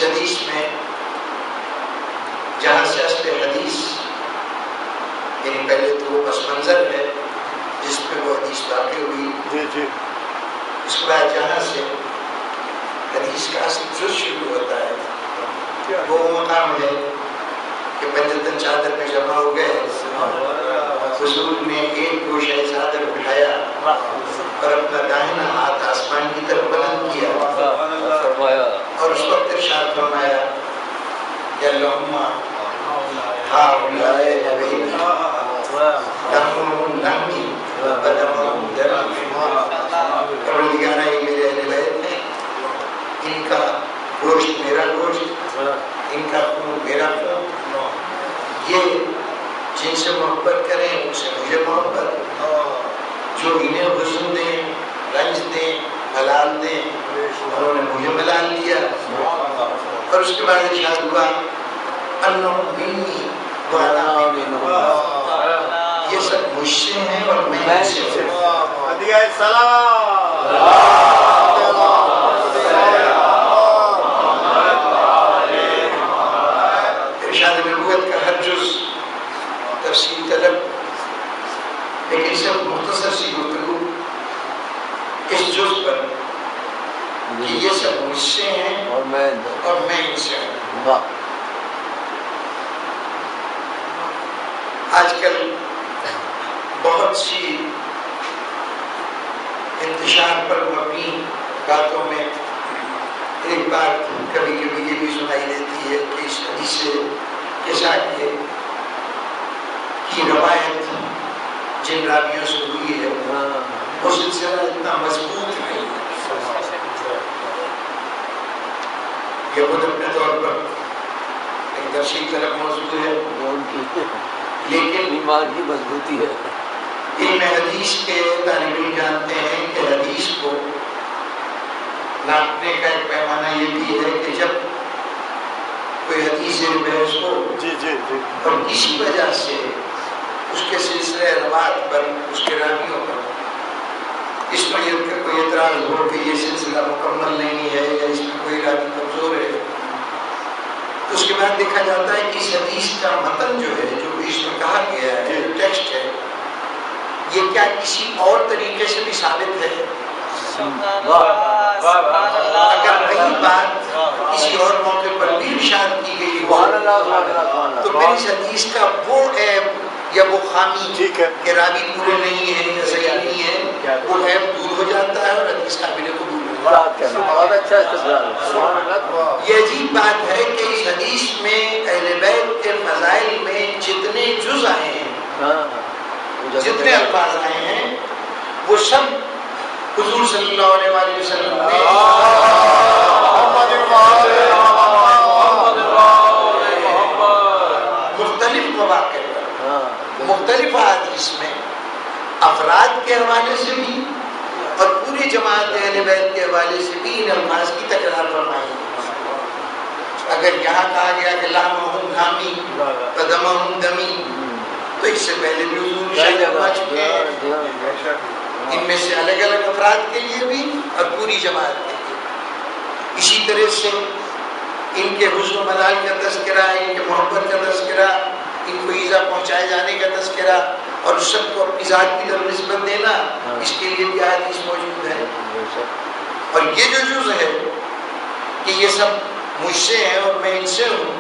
اس حدیث میں جہاں سے اصل حدیث یعنی پہلے تو وہ پس منظر ہے جس پہ وہ حدیث واقع ہوئی، اس کے بعد جہاں سے حدیث کا اصل جز شروع ہوتا ہے وہ مقام ہے کہ پنجتن چادر میں جمع ہو گئے، حضور نے ایک گوشہ چادر اٹھایا اور اپنا داہنا ہاتھ آسمان کی طرف بلند کیا اور اس وقت ارشاد فرمایا کہ اللہم ہؤلاء حبیبی دمهم لحمی ودمهم دمی، پروردگارہ یہ میرے اہل بیت ہیں، ان کا گوشت میرا گوشت، ان کا خون میرا خون، یہ جن سے محبت کریں ان سے مجھے محبت، جو انہیں حسن دیں رنج دیں ملال دیں انہوں نے مجھے ملال دیا۔ اور اس کے بعد ارشاد ہوا انہم منی وانا منہم، یہ سب مجھ سے ہیں اور میں ان سے ہوں۔ ہدیہ سلام ارشاد نبوت کا ہر جز تفصیل طلب، لیکن صرف مختصر سی گفتگو اس جز پر کہ یہ سب مجھ سے ہیں اور میں ان سے ہوں۔ آج کل بہت سی انتشار پر مبنی باتوں میں ایک بات کبھی کبھی یہ بھی سنائی دیتی ہے کہ اس حدیث سے جیسا کہ کی روایت جن راویوں سے ہوئی ہے وہ سلسلہ اتنا مضبوط نہیں ہے، یہ خود اپنے طور پر ایک درشی طرف موضوع ہے، لیکن ایمان کی مضبوطی ہے۔ علم حدیث کے طالب علم جانتے ہیں کہ حدیث کو ناپنے کا ایک پیمانہ یہ بھی ہے کہ جب کوئی حدیث بحث ہو اور کسی وجہ سے اس کے سلسلہ روات پر اس کے راویوں پر اس میں کوئی اعتراض ہو کہ یہ سلسلہ مکمل نہیں ہے یا اس میں کوئی راوی کمزور ہے، تو اس کے بعد دیکھا جاتا ہے کہ اس حدیث کا متن جو ہے جو اس میں کہا گیا ہے جو ٹیکسٹ ہے یہ کیا کسی اور طریقے سے بھی ثابت ہے؟ اگر وہی بات کسی اور موقع پر بھی ارشاد کی گئی ہو تو پھر اس حدیث کا وہ عیب یا وہ خامی کہ راوی پورے نہیں ہے یا صحیح نہیں ہے وہ عیب دور ہو جاتا ہے اور حدیث قابل قبول ہو جاتا ہے۔ یہ عجیب بات ہے کہ اس حدیث میں اہل بیت کے فضائل میں جتنے جز آئے ہیں جتنے الفاظ آئے ہیں وہ سب حضور صلی اللہ علیہ وآلہ وسلم نے مختلف مواقع پر مختلف احادیث میں افراد کے حوالے سے بھی اور پوری جماعت اہل بیت کے حوالے سے بھی ان الفاظ کی تکرار فرمائی۔ اگر یہاں کہا گیا کہ لحمہم لحمی ودمہم دمی تو اس سے پہلے بھی حضور ارشاد فرما چکے ہیں، ان میں سے الگ الگ افراد کے لیے بھی اور پوری جماعت کے لیے۔ اسی طرح سے ان کے حسن و ملال کا تذکرہ، ان کے محبت کا تذکرہ، ان کو ایذا پہنچائے جانے کا تذکرہ اور اس سب کو اپنی ذات کی طرف نسبت دینا، اس کے لیے بھی حدیث موجود ہے۔ اور یہ جو جز ہے کہ یہ سب مجھ سے ہیں اور میں ان سے ہوں،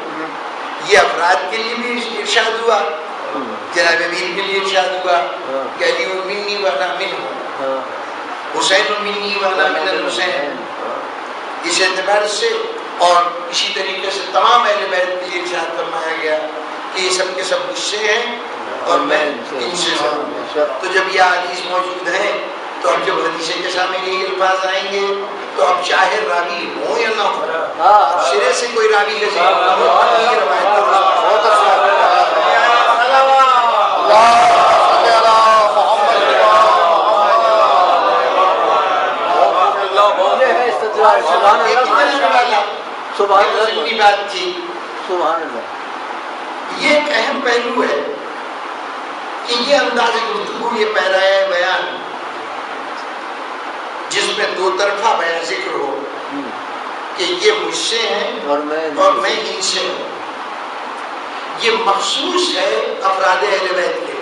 یہ افراد کے لیے بھی ارشاد ہوا، جناب امیر کے لیے ارشاد ہوا کہ علی منی وانا منہ، حسین منی وانا من الحسین، اس اعتبار سے اور اسی طریقے سے تمام اہل بیت کے لیے ارشاد فرمایا گیا کہ یہ سب کے سب مجھ سے ہیں اور میں ان سے ہوں۔ تو جب یہ حدیث موجود ہے تو اب جب حدیث کے سامنے یہ الفاظ آئیں گے تو اب چاہے راوی ہو یا نہ ہو، سرے سے کوئی راوی کا ذکر نہ ہو، یہ روایت بہت بات تھی۔ یہ ایک اہم پہلو ہے کہ یہ انداز گفتگو، یہ پیرایہ بیان جس میں دو طرفہ بیان ذکر ہو کہ یہ مجھ سے ہیں اور میں ان سے ہوں. یہ مخصوص ہے افراد اہل بیت کے لیے.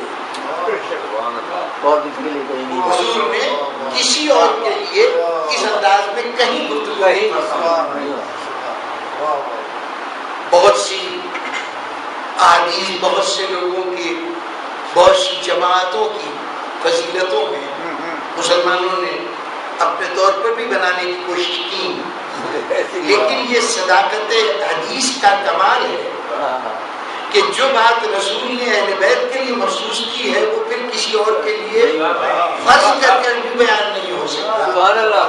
حضور نے کسی اور کے لیے اس انداز میں کہیں گفتگو نہیں فرمائی. بہت سی احادیث، بہت سے لوگوں کی، بہت سی جماعتوں کی فضیلتوں میں مسلمانوں نے اپنے طور پر بھی بنانے کی کوشش کی، لیکن یہ صداقت حدیث کا کمال ہے کہ جو بات رسول نے اہل بیت کے لیے مخصوص کی ہے وہ پھر کسی اور کے لیے فرض کر کر بھی بیان نہیں ہو سکتا. سبحان اللہ.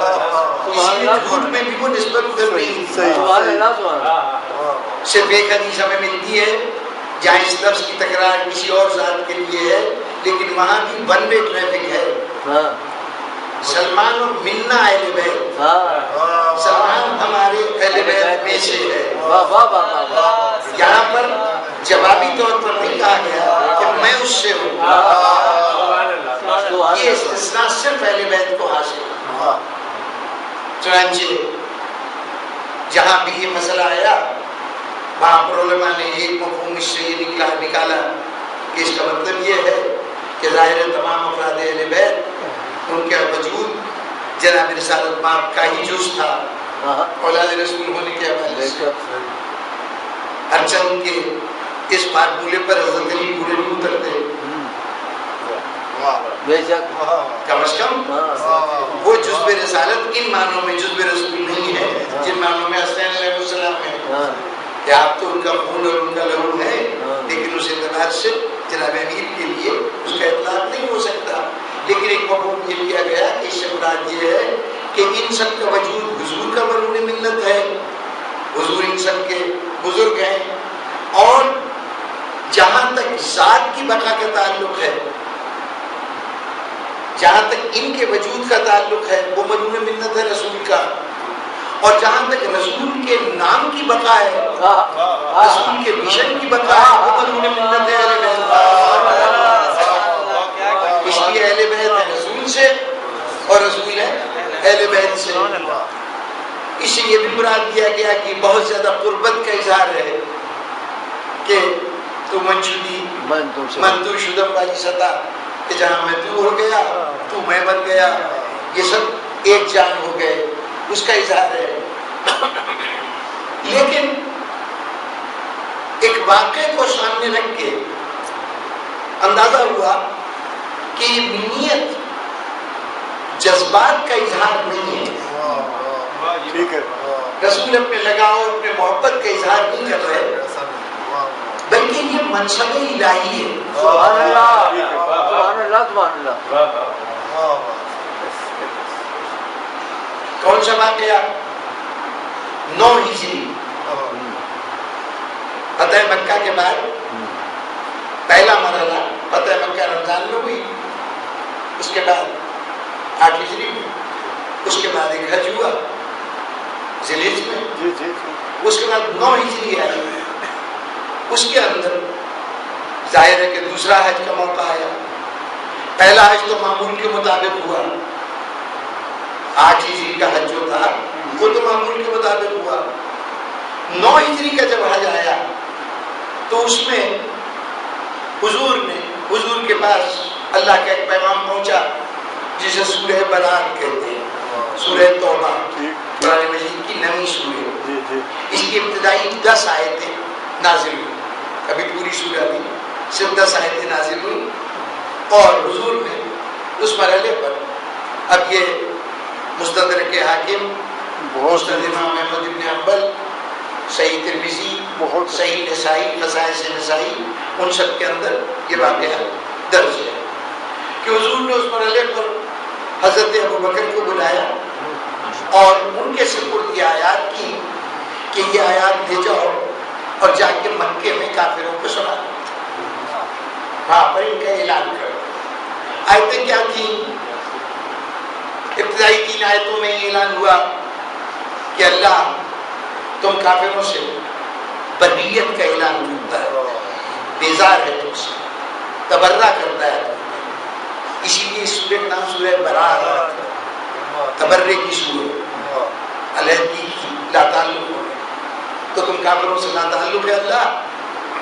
کسی جھوٹ میں بھی وہ نسبت ادھر نہیں. سبحان اللہ. سبحان اللہ. صرف ایک حدیث ہمیں ملتی ہے جہاں اس لفظ کی تکرار کسی اور ذات کے لیے ہے، لیکن وہاں بھی ون وے ٹریفک ہے. سلمان اور منا اہل بیت، سلمان ہمارے اہل بیت میں سے ہے. یہاں پر جوابی طور پر نہیں کہا گیا کہ میں اس سے ہوں. یہ استثناء صرف اہل بیت کو حاصل ہے. چنانچہ جہاں بھی یہ مسئلہ آیا وہاں پر علماء نے ایک مفہوم اس سے یہ نکالا کہ اس کا مطلب یہ ہے کہ ظاہر تمام افراد اہل بیت ان کا وجود جناب رسالت مآب کا ہی جز تھا اولاد رسول ہونے کے حوالے سے. ارچند کے اس فارمولے پر حضرت علی پورے نہیں اترتے. کم از کم وہ جزب رسالت ان معنوں میں جزب رسول نہیں ہے جن معنوں میں حسین علیہ السلام ہے کہ آپ تو ان کا خون اور ان کا لہو ہے، لیکن اس اعتبار سے جناب امیر کے لیے اس کا اطلاق نہیں ہو سکتا. لیکن ایک مفہوم یہ لیا گیا کہ اس سے مراد یہ ہے کہ ان سب کا وجود حضور کا مرہون ملت ہے، حضور ان سب کے بزرگ ہیں، اور جہاں تک ذات کی بقا کا تعلق ہے، جہاں تک ان کے وجود کا تعلق ہے وہ مرہون ملت ہے رسول کا، اور جہاں تک رسول کے نام کی بقا ہے، رسول کے مشن کی بقا ہے، وہ مرہون ملت ہے اہل بیت. اس لیے اہل بیت ہے رسول سے اور رسول ہے اہل بیت سے. اس سے یہ بھی مراد دیا گیا کہ بہت زیادہ قربت کا اظہار ہے کہ تو منشودی من تو شدم والی سطح کہ جہاں میں تو ہو گیا تو میں بن گیا، یہ سب ایک جان ہو گئے، اس کا اظہار ہے. لیکن ایک واقعے کو سامنے رکھ کے اندازہ ہوا کہ یہ منیت جذبات کا اظہار نہیں ہے. رسول اپنے لگاؤ اپنے محبت کا اظہار نہیں کر رہے، بلکہ یہ منصب الہی ہے. سبحان اللہ. سبحان اللہ. سبحان اللہ. کون سا واقعہ؟ 9 ہجری فتح مکہ کے بعد پہلا مرحلہ فتح مکہ رمضان میں ہوئی، اس کے بعد 8 ہجری میں، اس کے بعد ایک حج ہوا ذی الحجہ میں، اس کے بعد 9 ہجری آئی. اس کے اندر ظاہر ہے کہ دوسرا حج کا موقع آیا. پہلا حج تو معمول کے مطابق ہوا، 8 ہجری کا حج جو تھا وہ تو معمول کے مطابق ہوا. 9 ہجری کا جب حج آیا تو اس میں حضور کے پاس اللہ کا ایک پیغام پہنچا جسے سورہ برات کہتے ہیں، سورہ توبہ، قرآن مجید کی نئی سورہ. اس کی ابتدائی 10 آیتیں نازل ہوئی، کبھی پوری سورہ نہیں، صرف 10 آیتیں نازل ہوئی. اور حضور نے اس مرحلے پر اب یہ مستدرک حاکم، مستدرک امام احمد بن حنبل، صحیح ترمذی، صحیح نسائی، خصائص نسائی، ان سب کے اندر یہ واقعہ درج ہے کہ حضور نے اس مرحلے پر حضرت ابوبکر کو بلایا اور ان کے سپرد یہ آیات کی کہ یہ آیات لے جاؤ اور جا کے مکے میں کافروں کو سنا دو، وہاں پر ان کا اعلان کرو. آیتیں کیا تھیں؟ ابتدائی 3 آیتوں میں یہ اعلان ہوا کہ اللہ تم کافروں سے بریت کا اعلان کرتا ہے، بیزار ہے تم سے، تبرہ کرتا ہے. اسی لیے اس سورہ کا نام سورہ برات ہے، تبرے کی سورہ، علیحدگی کی لا تعلق. کافروں سے ناتعلق ہے اللہ.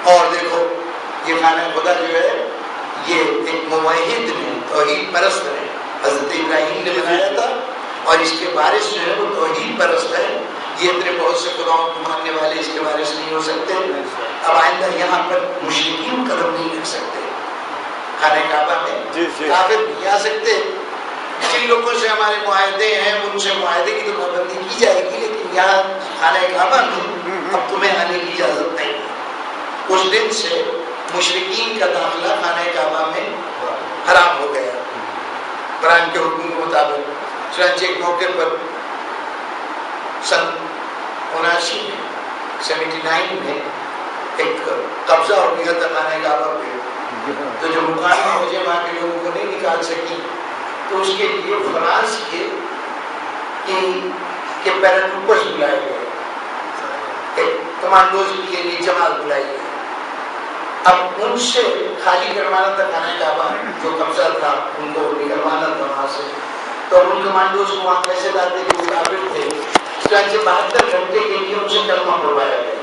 اور دیکھو یہ خانہ خدا جو ہے یہ ایک موحد نے، توحید پرست ہے، حضرت ابراہیم نے بنایا تھا، اور اس کے وارث جو ہے وہ توحید پرست ہے. یہ اتنے بہت سے خداؤں کو ماننے والے اس کے وارث نہیں ہو سکتے. اب آئندہ یہاں پر مشرکین قدم نہیں رکھ سکتے خانہ کعبہ میں، کافر نہیں آ سکتے. جن لوگوں سے ہمارے معاہدے ہیں ان سے معاہدے کی تو پابندی کی جائے گی، لیکن یہاں خانہ کعبہ میں اب تمہیں آنے کی اجازت نہیں. اس دن سے مشرکین کا داخلہ خانہ کعبہ میں حرام ہو گیا قرآن کے حکم کے مطابق. چنانچہ ایک موقع پر سن 79 میں ایک قبضہ ہو گیا تھا خانہ کعبہ پہ، تو جو مقامی فوجیں وہاں کے لوگوں کو نہیں نکال سکی، تو اس کے لیے فرانس کے پیراٹروپرز بلائے گئے، کمانڈوز کے لیے جماعت بلائی گئی. اب ان سے خالی کروانا تھا خانہ کعبہ، جو قبضہ تھا ان کو نکلوانا تھا وہاں سے. تو ان کمانڈوز کو وہاں کیسے لاتے کہ وہ کافر تھے، چنانچہ 72 گھنٹے کے لیے ان سے کلمہ پڑھوایا گیا.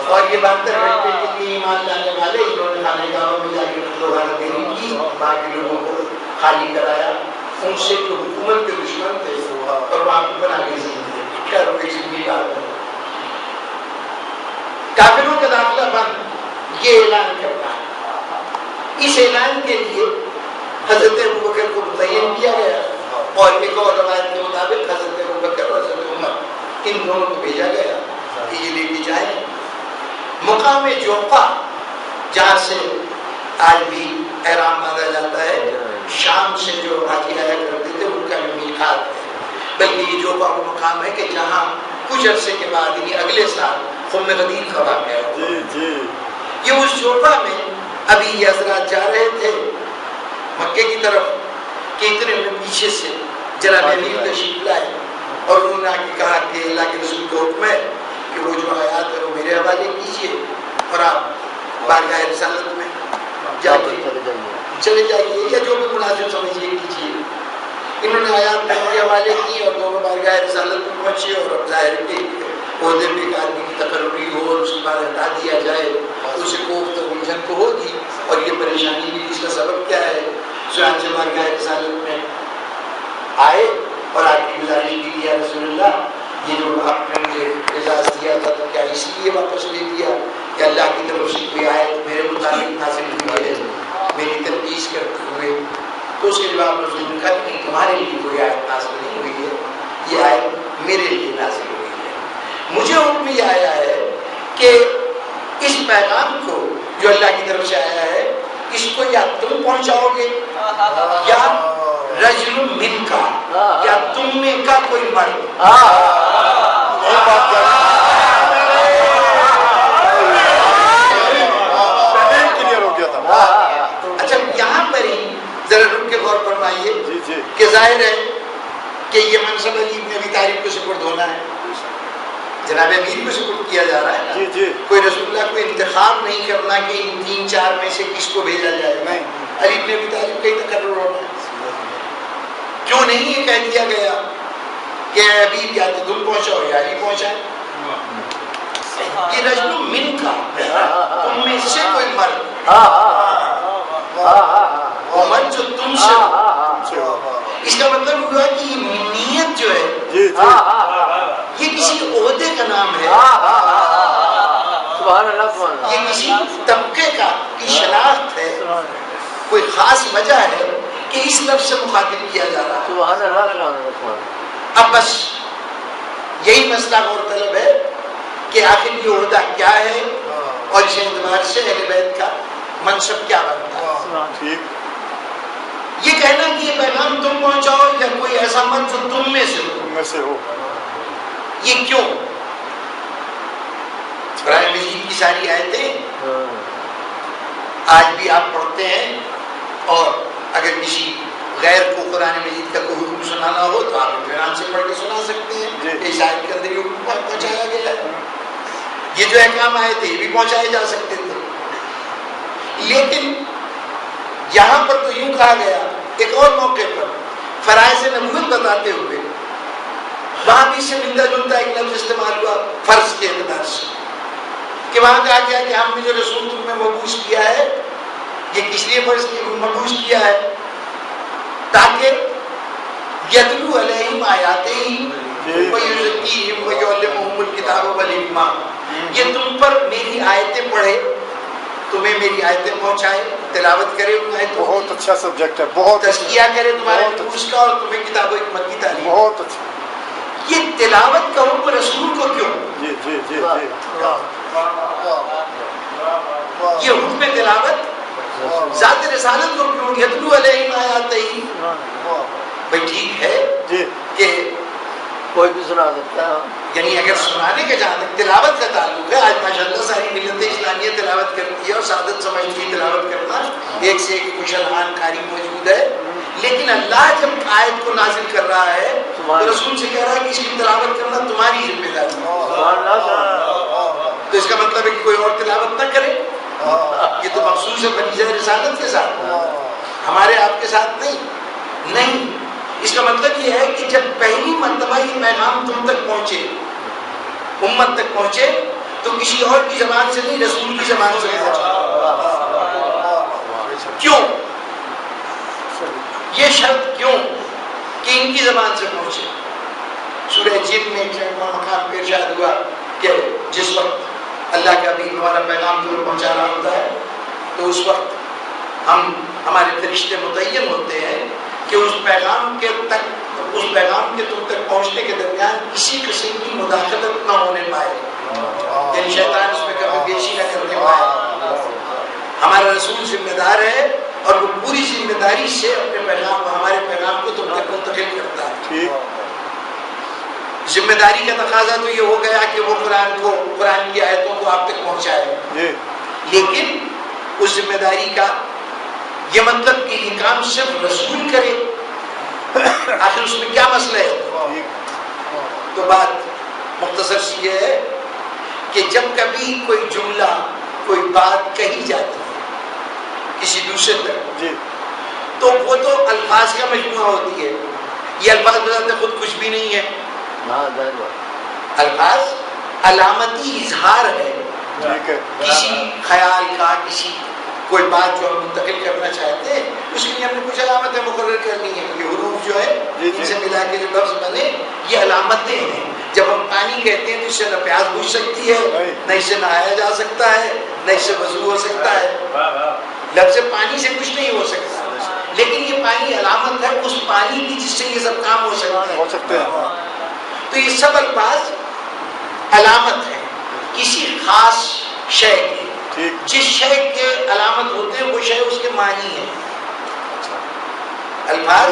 اور یہ 72 گھنٹے کے لیے ایمان لانے والے انہوں نے خانہ کعبہ میں جا کے دوبارہ دینی کی، باقی لوگوں کو خالی کرایا. ان سے جو حکومت کے دشمن تھے اور وہاں پہ بنا کے زندگی کافروں کا داخلہ بند، یہ اعلان کرنا ہے. اس اعلان کے لیے حضرت ابوبکر کو متعین کیا گیا، اور ایک اور روایت کے مطابق حضرت ابوبکر اور حضرت عمر ان دونوں کو بھیجا گیا کہ یہ لے کے جائیں. مقام جوفا جہاں سے آج بھی احرام باندھا جاتا ہے، شام سے جو حاجی آیا کرتے تھے ان کا میقات ہے. بلکہ یہ جوفا وہ مقام ہے کہ جہاں کچھ عرصے کے بعد یعنی اگلے سال خم غدیر کا واقعہ ہوا. یہ اس جوفا میں ابھی یہ حضرات جا رہے تھے مکے کی طرف کہ اتنے میں پیچھے سے جناب امیر تشریف لائے، اور انہوں نے آ کے کہا کہ اللہ کے رسول کا حکم ہے کہ وہ جو آیات ہے وہ میرے حوالے کیجیے اور آپ بارگاہ رسالت میں جا کے چلے جائیے، یا جو بھی مناسب سمجھیے کیجیے. انہوں نے آیات کے حوالے کی اور دونوں بارگاہ رسالت میں پہنچے، اور ظاہر کے عہدے پہ ایک آدمی کی تقرری ہو اور اس کے بعد ہٹا دیا جائے تو اسے کوفت و الجھن کو ہوگی، اور یہ پریشانی بھی اس کا سبب کیا ہے. چنانچہ بارگاہ رسالت میں آئے اور آپ کی گزارش کی یا رسول اللہ یہ جو آپ نے مجھے اعزاز دیا تھا تو کیا اس لیے واپس لے دیا کہ اللہ کی طرف سے کوئی آیت میرے مطابق حاصل ہوئی ہے میری تنقید کرتے ہوئے؟ تو اس کے جواب رسول نے کہا کہ تمہارے لیے کوئی آیت نازل نہیں ہوئی ہے، یہ آیت میرے لیے نازل ہوئی ہے. مجھے حکم یہ آیا ہے کہ اس پیغام کو جو اللہ کی طرف سے آیا ہے اس کو یا تم پہنچاؤ گے یا رجل من کا، یا تم میں کا کوئی مرد. اچھا یہاں پر ہی ذرا رک کے غور فرمائیے کہ ظاہر ہے کہ یہ منصب علی ابن ابی طالب کو سپرد ہونا ہے، جناب امیر کو سپرد کیا جا رہا ہے. کوئی رسول اللہ کو انتخاب نہیں کرنا کہ ان 3-4 میں سے کس کو بھیجا جائے، میں علی ابن ابی طالب کا ہی تقرر ہونا ہے. کیوں نہیں یہ کہہ دیا گیا کہ ابھی یا تو تم پہنچاؤ یا علی پہنچائے؟ یہ رجل من کا، تم میں سے کوئی مرد، وہ مرد جو تم سے ہو. اس کا مطلب ہوا کہ نیت جو ہے یہ کسی عہدے کا نام ہے، یہ کسی طبقے کی شناخت ہے، کوئی خاص وجہ ہے کہ اس لفظ سے مخاطب کیا جا رہا ہے. اب بس یہی مسئلہ غور طلب ہے کہ آخر یہ عہدہ کیا ہے اور اس اعتبار سے اہل بیت کا منصب کیا بنتا ہے. یہ کہنا کہ یہ پیغام تم پہنچاؤ یا کوئی ایسا مرد جو تم میں سے ہو، یہ کیوں؟ قرآن مجید کی ساری آیتیں آج بھی آپ پڑھتے ہیں، اور اگر کسی غیر کو قرآن مجید کا کوئی حکم سنانا ہو تو آپ قرآن سے پڑھ کے سنا سکتے ہیں. اس آیت کے اندر یہ حکم پہنچایا گیا ہے. یہ جو احکام آئے تھے یہ بھی پہنچائے جا سکتے تھے، لیکن یہاں پر تو یوں کہا گیا. ایک اور موقع پر فرائض نبوت بتاتے ہوئے وہاں بھی قرآن سے ملتا جلتا ایک لفظ استعمال ہوا فرض کے اعتبار سے کہ وہاں کہا گیا کہ ہم نے جو رسول تم میں مبعوث کیا ہے یہ کس لیے فرض مبعوث کیا ہے تاکہ یتلو علیہم آیاتہم ویزکیہم ویعلمہم الکتاب والحکمہ، یہ تم پر میری آیتیں پڑھے، تمہیں میری آیتیں پہنچائے، تلاوت کرے ان آیتوں، بہت اچھا سبجیکٹ ہے، بہت تزکیہ کرے تمہارے نفوس کا اور تمہیں کتاب و حکمت کی تعلیم۔ بہت اچھا۔ یہ تلاوت کا حکم رسول کو کیوں؟ جی جی جی جی یہ حکم تلاوت ذات رسالت کو کیوں؟ یتلو علیہم آیاتہم، بھائی ٹھیک ہے جی کہ کوئی بھی سنا سکتا ہے، یعنی اگر سنانے کے جہاں تک تلاوت کا تعلق ہے، آج ماشاءاللہ ساری ملت اسلامیہ تلاوت کرتی ہے اور سعادت سمجھتی ہے تلاوت کرنا، ایک سے ایک خوشحال قاری موجود ہے، لیکن اللہ جب آیت کو نازل کر رہا ہے تو رسول سے کہہ رہا ہے کہ اس کی تلاوت کرنا تمہاری ذمہ داری ہے، تو اس کا مطلب ہے کہ کوئی اور تلاوت نہ کرے، یہ تو مخصوص ہے بنیزہ رسالت کے ساتھ، ہمارے آپ کے ساتھ نہیں۔ اس کا مطلب یہ ہے کہ جب پہلی مرتبہ یہ پیغام تم تک پہنچے، امت تک پہنچے، تو کسی اور کی زبان سے نہیں، رسول کی زبان سے پہنچے۔ کیوں؟ یہ شرط کیوں کہ ان کی زبان سے پہنچے؟ سورہ جن میں ایک مقام پہ ارشاد ہوا کہ جس وقت اللہ کا حبیب ہمارا پیغام تمہیں پہنچا رہا ہوتا ہے تو اس وقت ہمارے فرشتے متعین ہوتے ہیں کہ اس پیغام کے تم تک پہنچنے کے درمیان کسی قسم کی مداخلت نہ ہونے پائے، یعنی شیطان اس میں کبھی بیشی نہ کرنے پائے۔ ہمارا رسول ذمہ دار ہے اور وہ پوری ذمہ داری سے ہمارے پیغام کو تم تک منتقل کرتا ہے۔ ذمہ داری کا تقاضا تو یہ ہو گیا کہ وہ قرآن کی آیتوں کو آپ تک پہنچائے، لیکن اس ذمہ داری کا یہ مطلب کہ یہ کام صرف رسول کرے، آخر اس میں کیا مسئلہ ہے؟ تو بات مختصر سی یہ ہے کہ جب کبھی کوئی جملہ کوئی بات کہی جاتی ہے کسی دوسرے تک تو وہ تو الفاظ کا مجموعہ ہوتی ہے، یہ الفاظ بتاتے خود کچھ بھی نہیں ہے، الفاظ علامتی اظہار ہے کسی خیال کا، کسی کوئی بات جو ہم منتقل کرنا چاہتے ہیں اس کے لیے ہم نے کچھ علامتیں مقرر کرنی ہیں، یہ حروف جو ہے ان سے ملا کے جو لفظ بنے یہ علامتیں ہیں۔ جب ہم پانی کہتے ہیں تو اس سے نہ پیاس بجھ سکتی ہے، نہ اس سے نہایا جا سکتا ہے، نہ اس سے وضو ہو سکتا ہے، لفظ پانی سے کچھ نہیں ہو سکتا، لیکن یہ پانی علامت ہے اس پانی کی جس سے یہ سب کام ہو سکتا ہے۔ تو یہ سب الفاظ علامت ہے کسی خاص شے کی، جس شے کے علامت ہوتے ہیں وہ شے اس کے معنی ہے، الفاظ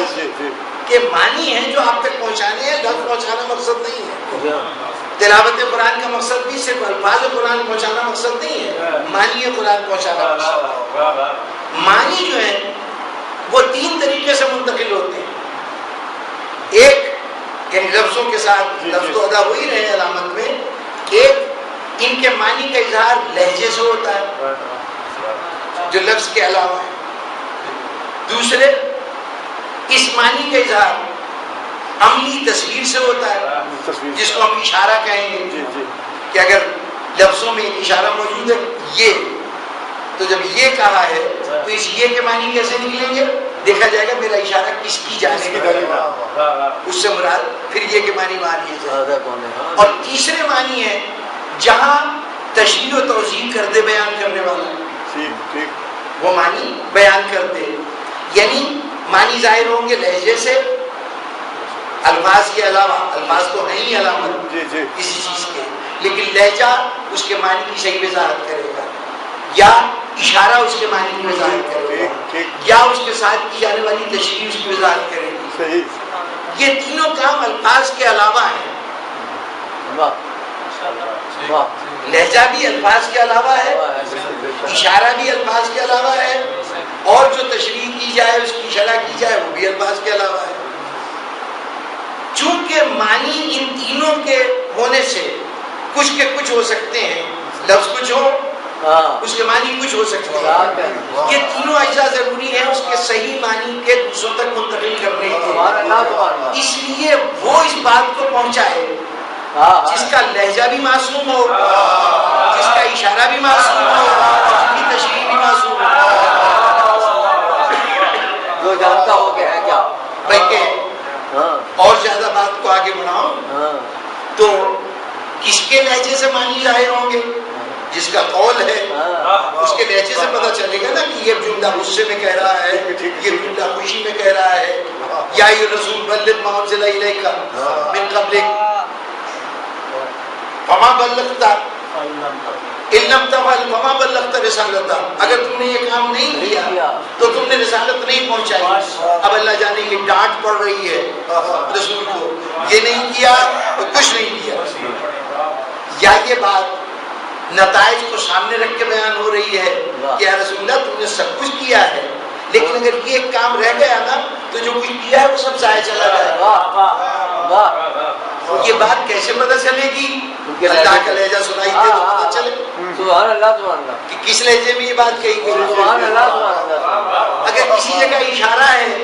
کے معنی ہیں جو آپ تک پہنچانے ہیں، لفظ پہنچانا مقصد نہیں ہے۔ تلاوت قرآن کا مقصد بھی صرف الفاظ قرآن پہنچانا مقصد نہیں ہے، معنی قرآن پہنچانا مقصد۔ معنی جو ہے وہ تین طریقے سے منتقل ہوتے ہیں، ایک یعنی لفظوں کے ساتھ لفظ تو ادا ہو ہی رہے ہیں علامت میں، ایک ان کے معنی کا اظہار لہجے سے ہوتا ہے جو لفظ کے علاوہ ہے، دوسرے اس معنی کا اظہار عملی تصویر سے ہوتا ہے جس کو ہم اشارہ کہیں گے کہ اگر لفظوں میں ایک اشارہ موجود ہے یہ، تو جب یہ کہا ہے تو اس یہ کے معنی کیسے نکلیں گے؟ دیکھا جائے گا میرا اشارہ کس کی جانب ہے، اس سے مراد پھر یہ کے معنی مان لیے جائے۔ اور تیسرے معنی ہے جہاں تشریح و توضیح کردے بیان کرنے والا وہ معنی بیان کرتے، یعنی معنی ظاہر ہوں گے لہجے سے الفاظ کے علاوہ، الفاظ تو ہیں ہی علامت کسی چیز کے، لیکن لہجہ اس کے معنی کی صحیح وضاحت کرے گا، یا اشارہ اس کے معنی کی وضاحت کرے گا، یا اس کے ساتھ کی جانے والی تشریح اس کی وضاحت کرے گی۔ یہ تینوں کام الفاظ کے علاوہ ہیں، لہجہ بھی الفاظ کے علاوہ ہے، اشارہ بھی الفاظ کے علاوہ ہے، اور جو تشریح کی جائے اس کی شرح کی جائے وہ بھی الفاظ کے علاوہ ہے۔ چونکہ معنی ان تینوں کے ہونے سے کچھ کے کچھ ہو سکتے ہیں، لفظ کچھ ہو اس کے معنی کچھ ہو سکتے ہیں، یہ تینوں اجزاء ضروری ہیں اس کے صحیح معنی کے دوسروں تک منتقل کرنے کے، اس لیے وہ اس بات کو پہنچائے جس کا لہجہ بھی معصوم ہو، جس کا اشارہ بھی معصوم ہو، جس کی تشریح بھی معصوم ہو، جو جانتا ہو کہ ہے کیا. بلکہ اور زیادہ بات کو آگے بڑھاؤں تو کس کے لہجے سے معنی ظاہر ہوں گے؟ جس کا قول ہے اس کے لہجے سے پتہ چلے گا نا کہ یہ جملہ غصے میں کہہ رہا ہے، یہ جملہ خوشی میں کہہ رہا ہے. یا ایھا الرسول بلغ ما انزل الیک من قبلک فما بلغت ان لم تفعل فما بلغت رسالتہ. اگر تم نے یہ کام نہیں کیا تو تم نے رسالت نہیں پہنچائی. اب اللہ جانے یہ ڈانٹ پڑ رہی ہے رسول کو، یہ نہیں کیا تو کچھ نہیں کیا. یا یہ بات نتائج کو سامنے رکھ کے بیان ہو رہی ہے کہ یا رسول اللہ تم نے سب کچھ کیا ہے، لیکن اگر یہ ایک کام رہ گیا نا تو جو کچھ کیا ہے وہ سب ضائع چلا جائے گا. یہ بات کیسے پتہ چلے گی؟ اللہ کا لہجہ سنائی دے تو پتہ چلے. سبحان اللہ سبحان اللہ. کہ کس لہجے میں یہ بات کہی گئی. سبحان اللہ سبحان اللہ. اگر کسی جگہ اشارہ ہے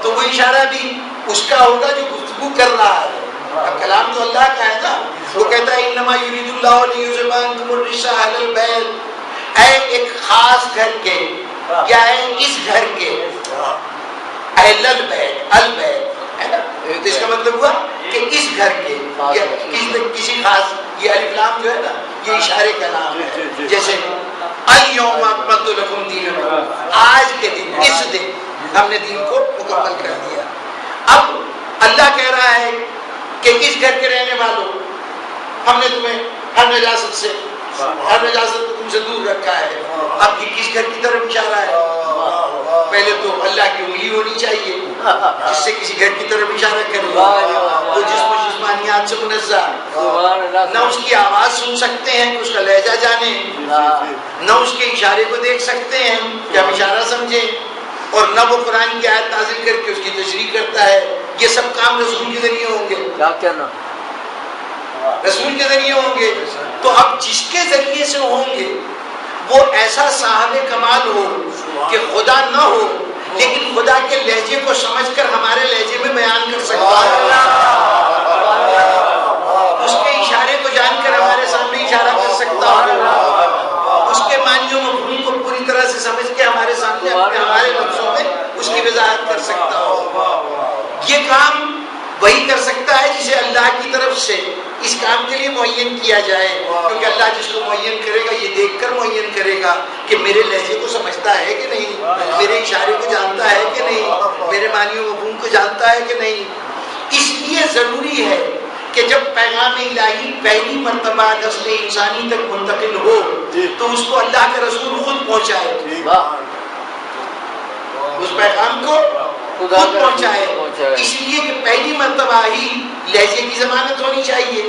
تو وہ اشارہ بھی اس کا ہوگا جو گفتگو کر رہا ہے. اب کلام تو اللہ کا ہے نا. وہ کہتا ہے انما یرید اللہ لیذھب عنکم الرجس اہل البیت. اے ایک خاص گھر کے، کیا ہے اس گھر کے اہل البیت، البیت ہے نا، تو اس کا مطلب ہوا کہ اس گھر کے یا کسی خاص. یہ الف لام جو ہے نا یہ اشارے کا نام ہے. جیسے الیوم اکملت لکم دینکم، آج کے دن، اس دن ہم نے دین کو مکمل کر دیا. اب اللہ کہہ رہا ہے کہ اس گھر کے رہنے والوں ہم نے تمہیں ہر نجاست سے، ہر نجاست کو تم سے دور رکھا ہے. اب یہ کس گھر کی طرف اشارہ ہے؟ پہلے تو اللہ کی انگلی ہونی چاہیے جس سے کسی گھر کی طرف اشارہ کرے. وہ جسم و جسمانیات سے منزہ، نہ اس کی آواز سن سکتے ہیں کہ اس کا لہجہ جانیں، نہ اس کے اشارے کو دیکھ سکتے ہیں کہ ہم اشارہ سمجھیں، اور نہ وہ قرآن کی آیت نازل کر کے اس کی تشریح کرتا ہے. یہ سب کام رسول کے ذریعے ہوں گے. کیا رسول کے ذریعے ہوں گے. تو اب جس کے ذریعے سے ہوں گے وہ ایسا صاحب کمال ہو کہ خدا نہ ہو لیکن خدا کے لہجے کو سمجھ کر ہمارے لہجے میں بیان کر سکتا ہے. اس کے اشارے کو جان کر ہمارے سامنے اشارہ کر سکتا ہو. اس کے معنی و مفہوم کو پوری طرح سے سمجھ کے ہمارے سامنے ہمارے لفظوں میں اس کی وضاحت کر سکتا ہو. یہ کام وہی کر سکتا ہے جسے اللہ کی طرف سے اس کام کے لیے معین کیا جائے. کیونکہ اللہ جس کو معین کرے گا یہ دیکھ کر معین کرے گا کہ میرے لہجے کو سمجھتا ہے کہ نہیں، میرے اشارے کو جانتا ہے کہ نہیں، میرے معنی و مفہوم کو جانتا ہے کہ نہیں. اس لیے ضروری ہے کہ جب پیغام الہی پہلی مرتبہ نسل انسانی تک منتقل ہو تو اس کو اللہ کے رسول خود پہنچائے، اس پیغام کو خود پہنچائے. اس لیے کہ پہلی مرتبہ ہی لہجے کی ضمانت ہونی چاہیے،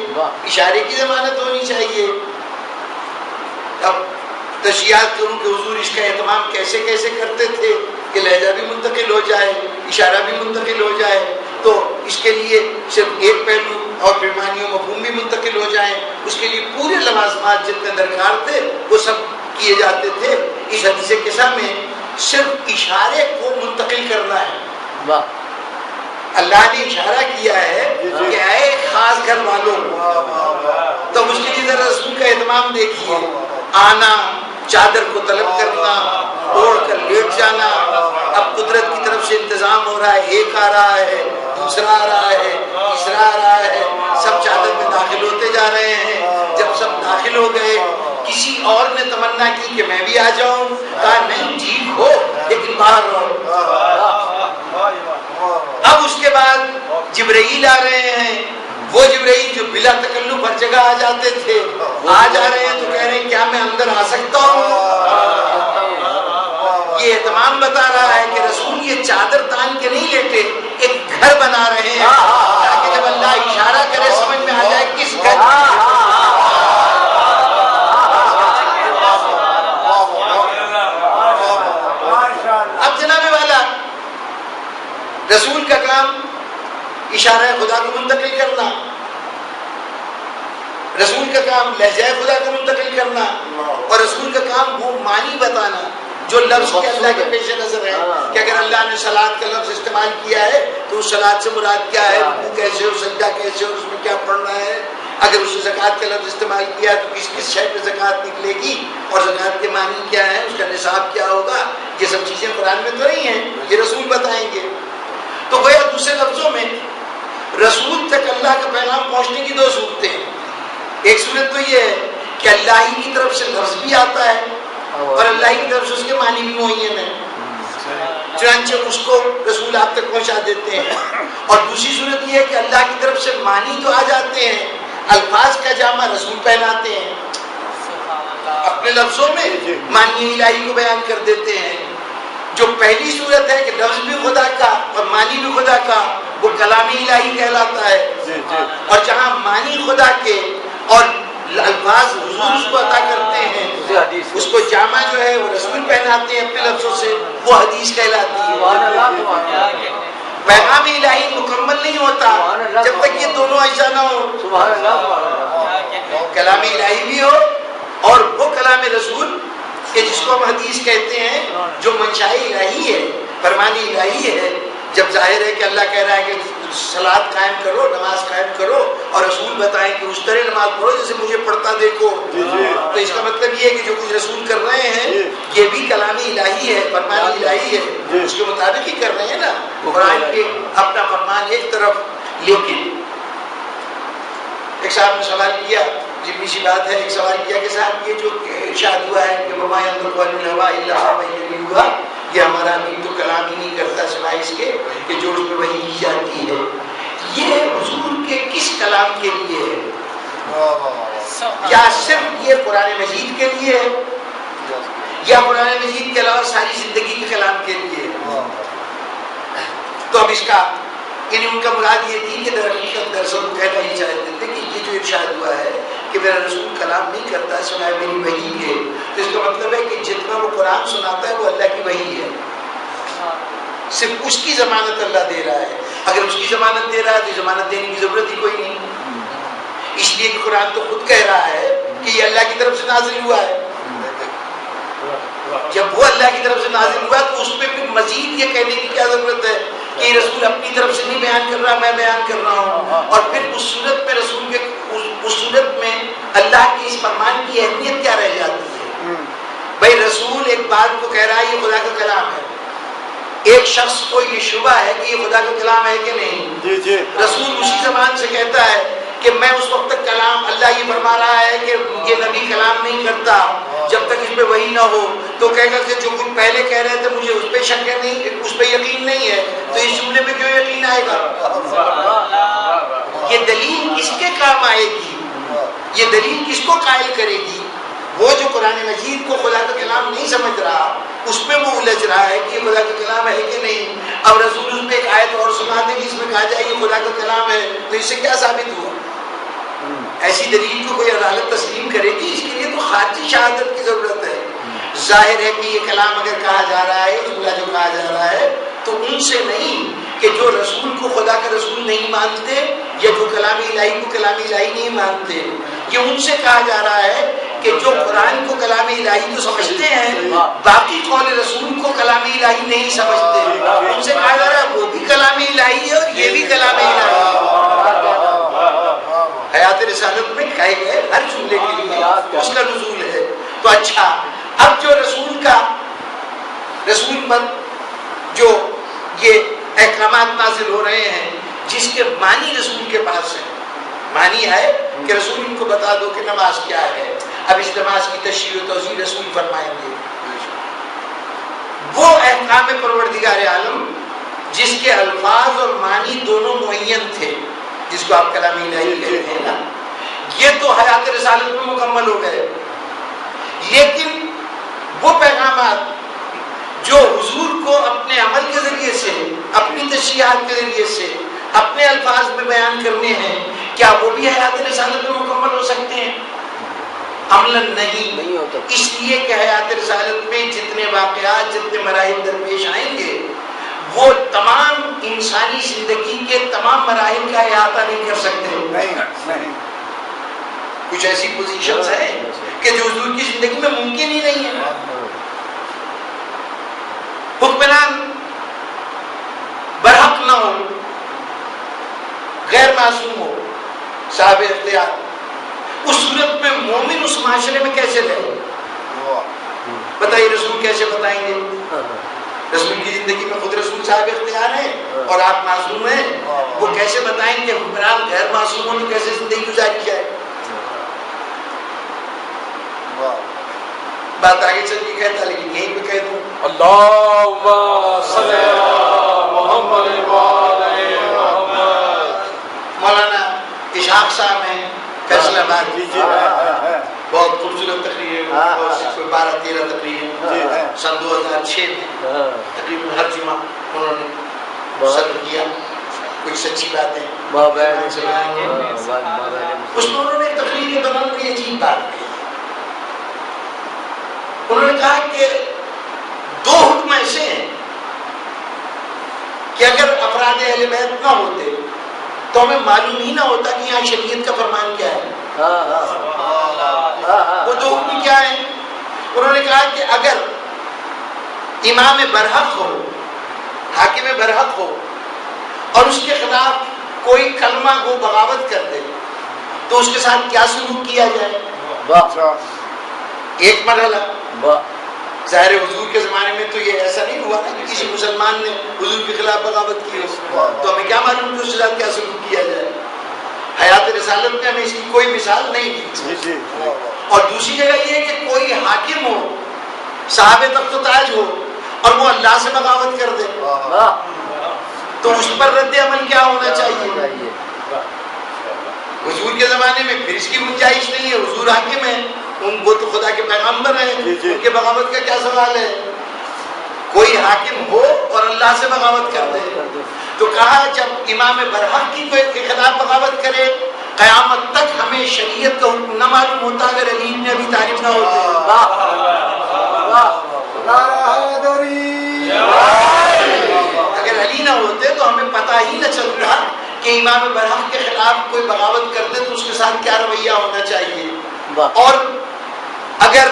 اشارے کی ضمانت ہونی چاہیے. اب تشریحات کروں کہ حضور اس کا اہتمام کیسے کیسے کرتے تھے کہ لہجہ بھی منتقل ہو جائے، اشارہ بھی منتقل ہو جائے. تو اس کے لیے صرف ایک پہلو اور پھر معنی و مفہوم بھی منتقل ہو جائیں. اس کے لیے پورے لوازمات جتنے درکار تھے وہ سب کیے جاتے تھے. اس حدیث قصہ میں صرف اشارے کو منتقل کرنا ہے. اللہ نے اشارہ کیا ہے کہ اے خاص گھر والوں، تب اس کے لیے ذرا رسول کا اہتمام دیکھیے. آنا، چادر کو طلب کرنا، اوڑھ کر لیٹ جانا. اب قدرت کی طرف سے انتظام ہو رہا ہے، ایک آ رہا ہے، دوسرا آ رہا ہے، تیسرا آ رہا ہے، سب چادر میں داخل ہوتے جا رہے ہیں. جب سب داخل ہو گئے کسی اور نے تمنا کی کہ میں بھی آ جاؤں، کہا نہیں ٹھیک ہو لیکن باہر رہو. اب اس کے بعد جبرائیل آ رہے ہیں. وہ جبرائیل جو بلا تکلف ہر جگہ آ جاتے تھے آ جا رہے ہیں تو کہہ رہے ہیں کیا میں اندر آ سکتا ہوں؟ یہ اہتمام بتا رہا ہے کہ رسول یہ چادر تان کے نہیں لیتے، ایک گھر بنا رہے ہیں تاکہ جب اللہ اشارہ کرے سمجھ میں آ جائے کس گھر. اب جناب والا رسول کا کام اشارہ خدا کو منتقل کرنا، رسول کا کام لہجہ خدا کو منتقل کرنا، اور رسول کا کام وہ معنی بتانا جو لفظ کے اللہ کے پیش نظر ہے. کہ اگر اللہ نے صلاۃ کا لفظ استعمال کیا ہے تو اس صلاۃ سے مراد کیا ہے، رکوع کیسے ہو، سجدہ کیسے ہو، اس میں کیا پڑھنا ہے، اگر اس نے زکوٰۃ کا لفظ استعمال کیا تو کس کس شے پہ زکوٰۃ نکلے گی اور زکوٰۃ کے معنی کیا ہے، اس کا نصاب کیا ہوگا، یہ سب چیزیں قرآن میں تو نہیں ہیں، یہ رسول بتائیں گے۔ تو گویا دوسرے لفظوں میں رسول تک اللہ کا پیغام پہنچنے کی دو صورتیں ہیں۔ ایک صورت تو یہ ہے کہ اللہ ہی کی طرف سے لفظ بھی آتا ہے اور اللہ ہی کی طرف سے اس کے معنی بھی معین ہیں، چنانچہ اس کو رسول آپ تک پہنچا دیتے ہیں۔ اور دوسری صورت یہ ہے کہ اللہ کی طرف سے معنی تو آ جاتے ہیں، الفاظ کا جامع رسول پہناتے ہیں، اپنے لفظوں میں معنی الہی کو بیان کر دیتے ہیں۔ جو پہلی صورت ہے کہ لفظ بھی خدا کا اور معنی بھی خدا کا، وہ کلام الہی کہلاتا ہے۔ اور جہاں معنی خدا کے اور الفاظ حضور اس کو عطا کرتے ہیں، اس کو جامع جو ہے وہ رسول پہناتے ہیں اپنے لفظوں سے، وہ حدیث کہلاتی ہے۔ پیغام الہی مکمل نہیں ہوتا جب تک یہ دونوں اجزاء نہ ہو، کلام الہی بھی ہو اور وہ کلام رسول کہ جس کو ہم حدیث کہتے ہیں، جو منشاء الہی ہے، فرمان الہی ہے۔ جب ظاہر ہے کہ اللہ کہہ رہا ہے کہ صلاۃ قائم کرو، نماز قائم کرو، اور رسول بتائیں کہ اس طرح نماز پڑھو جیسے مجھے پڑھتا دیکھو، تو اس کا مطلب یہ ہے کہ جو کچھ رسول کر رہے ہیں یہ بھی کلام الہی ہے، فرمان الہی ہے، اس کے مطابق ہی کر رہے ہیں نا۔ قرآن کے اپنا فرمان ایک طرف، لیکن ایک صاحب نے سوال کیا، جتنی سی بات ہے، ایک سوال کیا کہ صاحب یہ جو ارشاد ہوا ہے کہ وما ينطق عن الهوى الا وحی ہوا، یہ ہمارا امین تو کلام ہی نہیں کرتا سوائے اس کے کہ جو اس پہ وحی کی جاتی ہے، یہ حضور کے کس کلام کے لیے ہے؟ کیا صرف یہ قرآن مجید کے لیے ہے یا قرآن مجید کے علاوہ ساری زندگی کے کلام کے لیے ہے؟ تو اب اس کا یعنی ان کا مراد یہ تھی کہ در حقیقت درسوں کو کہنا نہیں چاہتے تھے کہ یہ جو ارشاد ہوا ہے کہ میرا رسول کلام نہیں کرتا سوائے میری وحی ہے، تو اس کا مطلب ہے کہ جتنا وہ قرآن سناتا ہے وہ اللہ کی وحی ہے، صرف اس کی ضمانت اللہ دے رہا ہے۔ اگر اس کی ضمانت دے رہا ہے تو ضمانت دینے کی ضرورت ہی کوئی نہیں، اس لیے کہ قرآن تو خود کہہ رہا ہے کہ یہ اللہ کی طرف سے نازل ہوا ہے۔ جب وہ اللہ کی طرف سے نازل ہوا تو اس پہ پھر مزید یہ کہنے کی کیا ضرورت ہے کہ یہ رسول اپنی طرف سے نہیں بیان کر رہا، میں بیان کر رہا ہوں۔ اور پھر اس صورت میں رسول کے اس صورت میں اللہ کے اس فرمان کی اہمیت کیا رہ جاتی ہے؟ بھائی رسول ایک بات کو کہہ رہا ہے یہ خدا کا کلام ہے، ایک شخص کو یہ شبہ ہے کہ یہ خدا کا کلام ہے کہ نہیں، رسول اسی زبان سے کہتا ہے کہ میں اس وقت تک کلام، اللہ یہ فرما رہا ہے کہ یہ نبی کلام نہیں کرتا جب تک اس پہ وحی نہ ہو، تو کہے گا کہ جو کچھ پہلے کہہ رہے تھے مجھے اس پہ شک نہیں، اس پہ یقین نہیں ہے، تو اس جملے پہ کیوں یقین آئے گا؟ یہ دلیل کس کے کام آئے گی؟ یہ دلیل کس کو قائل کرے گی؟ وہ جو قرآن مجید کو خدا کا کلام نہیں سمجھ رہا، اس پہ وہ الجھ رہا ہے کہ یہ خدا کا کلام ہے کہ نہیں۔ اب رسول اس پہ ایک آیت اور سنا دے کہ اس میں کہا جائے یہ خدا کا کلام ہے، تو اس سے کیا ثابت ہوا؟ ایسی دلیل کو کوئی عدالت تسلیم کرے گی؟ اس کے لیے تو خارجی شہادت کی ضرورت ہے۔ ظاہر ہے کہ یہ کلام اگر کہا جا رہا ہے، جملہ جو کہا جا رہا ہے، تو ان سے نہیں کہ جو رسول کو خدا کا رسول نہیں مانتے یا جو کلام الہی کو کلام الہی نہیں مانتے، یہ ان سے کہا جا رہا ہے کہ جو قرآن کو کلام الہی تو سمجھتے ہیں، باقی قول رسول کو کلام الہی نہیں سمجھتے، ان سے کہا جا رہا ہے وہ بھی کلام الہی ہے اور یہ بھی کلام الہی ہے۔ حیات رسالت میں کہے گئے ہر جملے کے لیے اس کا نزول ہے۔ تو اچھا، اب جو رسول پر جو یہ احکامات نازل ہو رہے ہیں جس کے معنی رسول کے پاس ہے، معنی ہے کہ رسول ان کو بتا دو کہ نماز کیا ہے، اب اس نماز کی تشریح و توضیح رسول فرمائیں گے۔ وہ احکام پروردگار عالم جس کے الفاظ اور معنی دونوں معین تھے، جس کو آپ کلام الہی کہتے ہیں نا، یہ تو حیات رسالت میں مکمل ہو گئے، لیکن وہ پیغامات جو حضور کو اپنے عمل کے ذریعے سے، اپنی تشریحات کے ذریعے سے، اپنے الفاظ میں بیان کرنے ہیں، کیا وہ بھی حیات رسالت میں مکمل ہو سکتے ہیں؟ عملاً نہیں ہوتا، اس لیے کہ حیات رسالت میں جتنے واقعات، جتنے مراحل درپیش آئیں گے، وہ تمام انسانی زندگی کے تمام مراحل کا احاطہ نہیں کر سکتے۔ کچھ ایسی پوزیشنز ہیں کہ جو حضور کی زندگی میں ممکن ہی نہیں ہے۔ حکمران برحق نہ ہو، غیر معصوم ہو، صاحب اختیار، اس صورت میں مومن اس معاشرے میں کیسے رہے؟ بتائیے رسول کیسے بتائیں گے؟ رسول کی زندگی میں خود رسول صاحب اختیار ہیں اور آپ معصوم ہیں، وہ کیسے بتائیں کہ حکمران غیر معصوم ہوں تو کیسے زندگی گزاری جائے؟ بات آگے چل کے کہتا لیکن یہیں پہ کہہ دوں اللہم صلی علی محمد وعلی محمد۔ مولانا اشاق صاحب ہیں فیصل آباد، بہت خوبصورت تقریر ہے، 12-13 تقریر سن 2006 میں تقریباً ہر جمعہ انہوں نے صدر کیا، کچھ سچی باتیں اس میں انہوں نے تقریر کے دوران کوئی عجیب بات کی۔ انہوں نے کہا کہ 2 حکم ایسے ہیں کہ اگر افراد اہل بیت نہ ہوتے تو ہمیں معلوم ہی نہ ہوتا کہ یہاں شریعت کا فرمان کیا ہے۔ وہ 2 حکم کیا ہیں؟ انہوں نے کہا کہ اگر امام برحق ہو، حاکم برحق ہو اور اس کے خلاف کوئی کلمہ کو بغاوت کر دے تو اس کے ساتھ کیا سلوک کیا جائے؟ ایک مرحلہ ظاہر حضور کے زمانے میں تو یہ ایسا نہیں ہوا نا کہ کسی مسلمان نے حضور کے خلاف بغاوت کی ہو، تو ہمیں کیا معلوم کہ اس کے ساتھ کیا سلوک کیا جائے؟ حیات رسالت میں ہمیں اس کی کوئی مثال نہیں دی۔ اور دوسری جگہ یہ ہے کہ کوئی حاکم ہو، صاحب تخت و تاج ہو اور وہ اللہ سے بغاوت کر دے تو اس پر رد عمل کیا ہونا چاہیے؟ حضور کے زمانے میں پھر اس کی گنجائش نہیں ہے، حضور حاکم ہے، ان کو تو خدا کے پیغمبر ہیں، ان کے بغاوت کا کیا سوال ہے؟ کوئی حاکم ہو اور اللہ سے بغاوت کر دے تو کہا جب امام برحق کی کوئی کے خلاف بغاوت کرے قیامت تک ہمیں شریعت کا حکم نہ معلوم ہوتا اگر علی نے ابھی تعریف نہ ہوتے۔ اگر علی نہ ہوتے تو ہمیں پتہ ہی نہ چلتا کہ امام برحق کے خلاف کوئی بغاوت کر دے تو اس کے ساتھ کیا رویہ ہونا چاہیے، اور اگر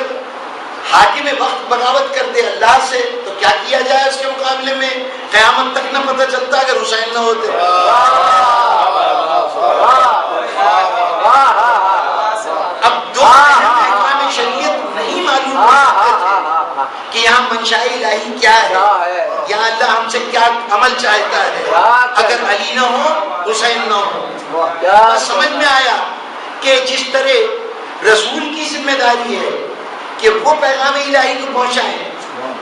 حاکم وقت بغاوت کر دے اللہ سے تو کیا کیا جائے اس کے مقابلے میں، قیامت تک نہ پتہ چلتا اگر حسین نہ ہوتے۔ اب 2 احکام شریعت نہیں معلوم کہ یہاں منشاء الہی کیا ہے، یہاں اللہ ہم سے کیا عمل چاہتا ہے، اگر علی نہ ہو حسین نہ ہو۔ بس سمجھ میں آیا کہ جس طرح رسول کی ذمہ داری ہے کہ وہ پیغام الہی کو پہنچائیں،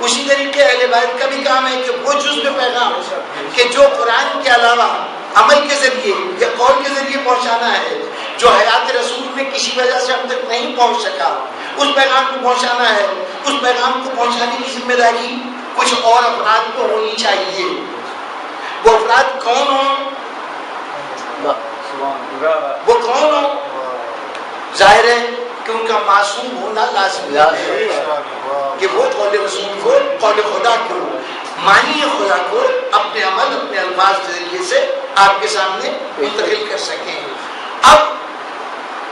اسی طریقے اہل بیت کا بھی کام ہے کہ وہ جزو پیغام کہ جو قرآن کے علاوہ عمل کے ذریعے یا قول کے ذریعے پہنچانا ہے، جو حیات رسول میں کسی وجہ سے ہم تک نہیں پہنچ سکا، اس پیغام کو پہنچانا ہے۔ اس پیغام کو پہنچانے کی ذمہ داری کچھ اور افراد کو ہونی چاہیے۔ وہ افراد کون ہوں؟ وہ کون ہوں؟ ظاہر ہے کہ ان کا معصوم ہونا لازمی ہے کہ وہ قول رسول کو، قول خدا کو، معنی خدا کو اپنے عمل اپنے الفاظ کے ذریعے سے آپ کے سامنے منتقل کر سکیں۔ اب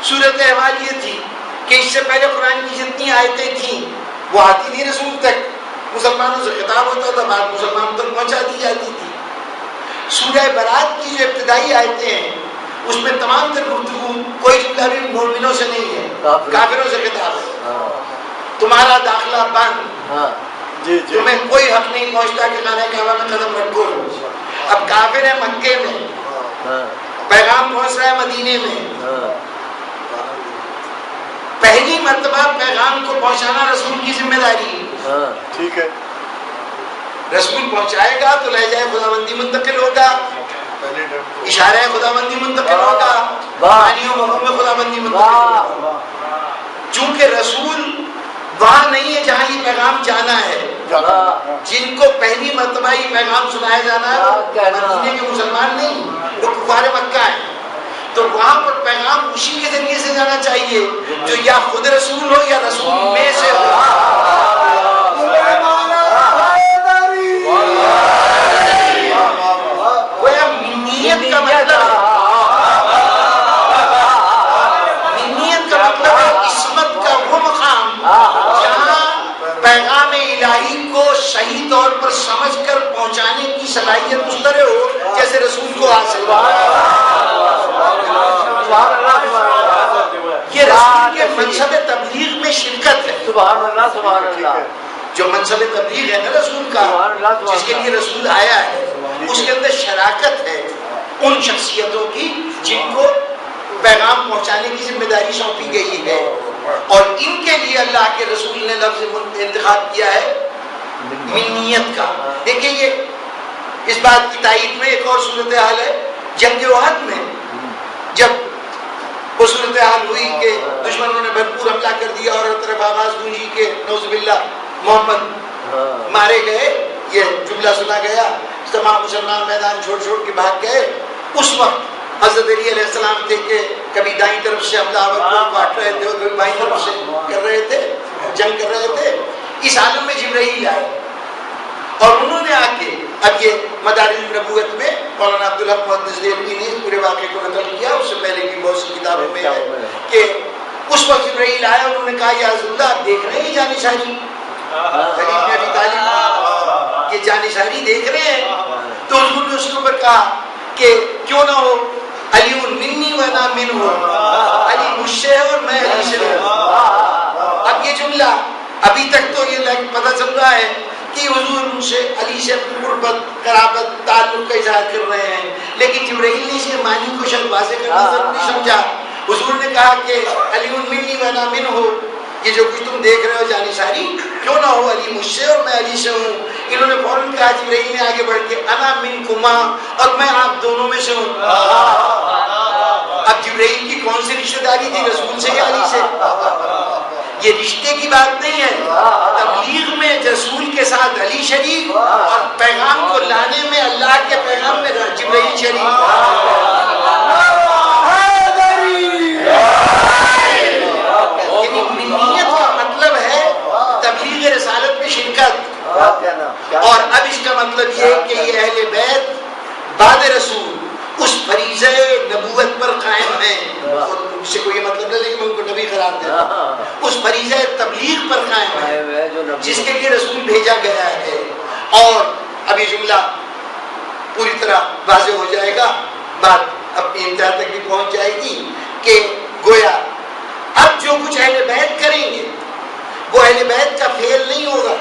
صورت احوال یہ تھی کہ اس سے پہلے قرآن کی جتنی آیتیں تھیں وہ آتی نہیں رسول تک، مسلمانوں سے خطاب ہوتا تھا، بات مسلمانوں تک پہنچا دی جاتی تھی۔ سورہ برات کی جو ابتدائی آیتیں ہیں اس میں تمام تر گفتگو کوئی جملہ بھی مومنوں سے نہیں ہے، کافروں سے خطاب ہے۔ تمہارا داخلہ بند، تمہیں کوئی حق نہیں پہنچتا کہ خانہ کعبہ میں قدم رکھو۔ اب کافر ہے مکے میں، پیغام پہنچ رہا ہے مدینے میں، پہلی مرتبہ پیغام کو پہنچانا رسول کی ذمہ داری ہے۔ ٹھیک ہے، رسول پہنچائے گا تو لہجہ خداوندی منتقل ہوگا، اشارہ خداوندی منتقل ہوگا، معنی و مفہوم خداوندی منتقل ہوگا۔ چونکہ رسول وہاں نہیں ہے جہاں یہ پیغام جانا ہے، جن کو پہلی مرتبہ یہ پیغام سنایا جانا ہے وہ مدینے کے مسلمان نہیں، وہ کفار مکہ ہیں، تو وہاں پر پیغام اسی کے ذریعے سے جانا چاہیے جو یا خود رسول ہو یا رسول میں سے ہو۔ منیت کا مطلب ہے عصمت کا وہ مقام جہاں پیغام الہی کو صحیح طور پر سمجھ کر پہنچانے کی صلاحیت اس طرح ہو جیسے رسول کو حاصل ہو۔ یہ منصب تبلیغ میں شرکت ہے. سبحان اللہ سبحان اللہ. جو منصب تبلیغ ہے نا رسول کا، جس کے لیے رسول آیا ہے، اس کے اندر شراکت ہے ان شخصیتوں کی جن کو پیغام پہنچانے کی ذمہ داری سونپی گئی ہے. اور ان کے لیے اللہ کے رسول نے لفظ انتخاب کیا ہے منیت کا. دیکھیں یہ اس بات کی تائید میں ایک اور صورتحال ہے. جنگ احد میں جب وہ صورتحال ہوئی کہ دشمنوں نے بھرپور حملہ کر دیا اور ہر طرف آواز گونجی کہ نعوذ باللہ محمد مارے گئے، یہ جملہ سنا گیا، تمام مسلمان میدان چھوڑ چھوڑ کے بھاگ گئے. اس وقت حضرت علی علیہ السلام تھے کہ کبھی دائیں طرف سے حملہ آور کو کاٹ رہے تھے اور کبھی بائیں طرف سے کر رہے تھے، جنگ کر رہے تھے. اس عالم میں جبرائیل آئے اور انہوں نے آ کے، اب یہ مدارج النبوت میں مولانا عبدالحق محدث دہلوی نے اس پورے واقعے کو نقل کیا، اس سے پہلے بھی بہت سی کتابوں میں ہے کہ اس وقت جبرائیل آیا اور انہوں نے کہا یا رسول اللہ آپ دیکھ رہے ہیں جانشاری علی بن ابی طالب یہ جانشاری دیکھ رہے ہیں؟ تو حضور نے اس کے اوپر کہا کہ کیوں نہ ہو علی منی و انا منہ، علی مجھ سے ہے اور میں علی سے ہوں. اب یہ جملہ ابھی تک تو یہ پتہ چل رہا ہے کہ حضور ان سے علی سے اپنی قربت قرابت تعلق کا اظہار کر رہے ہیں، لیکن جبرائیل نے اس کے معنی کو شاید واضح کرنا ضروری سمجھا. حضور نے کہا کہ علی منی و انا منہ، یہ جو کچھ تم دیکھ رہے ہو جانشاری کیوں نہ ہو علی مجھ سے اور میں علی سے ہوں. انہوں نے فوراً کہا جبرائیل نے آگے بڑھ کے انا منکما، اور میں آپ دونوں میں سے ہوں. اب جبرائیل کی کون سی رشتہ داری تھی، رسول سے یا علی سے؟ یہ رشتے کی بات نہیں ہے. تبلیغ میں رسول کے ساتھ علی شریک اور پیغام کو لانے میں اللہ کے پیغام میں جبرائیل شریک. منیت کا مطلب ہے تبلیغ رسالت میں شرکت. اور اب اس کا مطلب یہ کہ یہ اہل بیت بعد رسول اس فریضہ نبوت پر قائم ہیں. اس سے کوئی مطلب نہیں لیکن ان کو نبی قرار دیتا، اس فریضہ تبلیغ پر قائم ہے جس کے لیے رسول بھیجا گیا ہے. اور اب یہ جملہ پوری طرح واضح ہو جائے گا، بات اپنی انتہا تک بھی پہنچ جائے گی کہ گویا اب جو کچھ اہل بیت کریں گے وہ اہل بیت کا فعل نہیں ہوگا.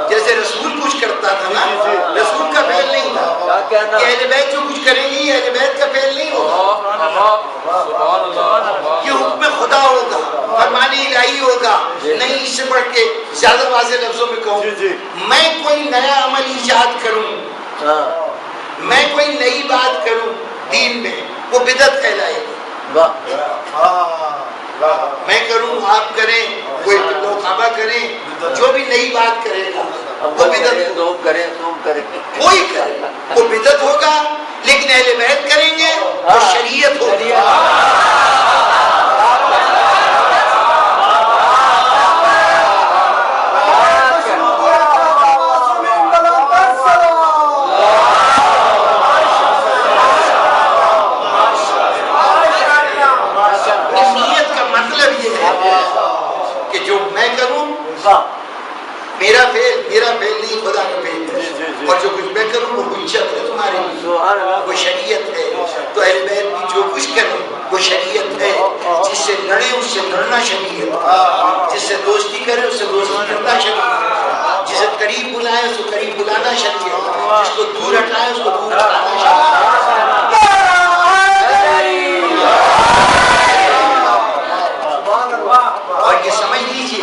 جیسے رسول کچھ کرتا تھا نا، رسول کا فعل نہیں تھا. یہ اہل بیت جو کچھ کریں گے یہ اہل بیت کا فعل نہیں ہوگا، یہ حکم خدا ہوگا، فرمان الہی ہوگا. نہیں اس سے بڑھ کے زیادہ واضح لفظوں میں کہوں، میں کوئی نیا عمل ایجاد کروں، میں کوئی نئی بات کروں دین میں، وہ بدعت کہلائے گی. میں کروں آپ کریں، کوئی لوگ صحابہ کریں، جو بھی نئی بات کرے گا وہ بدعت ہوگا. کوئی کرے وہ بدعت ہوگا، لیکن اہل بیت کریں گے وہ شریعت ہوگی. میرا فعل نہیں، خدا کا فعل ہے. اور جو کچھ میں کروں وہ حجت ہے تمہارے لیے، وہ شریعت ہے. تو اہل بیت بھی جو کچھ کریں وہ شریعت ہے. جس سے لڑے اس سے لڑنا شریعت، جس سے دوستی کرے اس سے دوستی کرنا شریعت، جسے قریب بلائے اس کو قریب بلانا شریعت، جس کو دور ہٹائے اس کو دور ہٹانا شریعت. اور یہ سمجھ لیجیے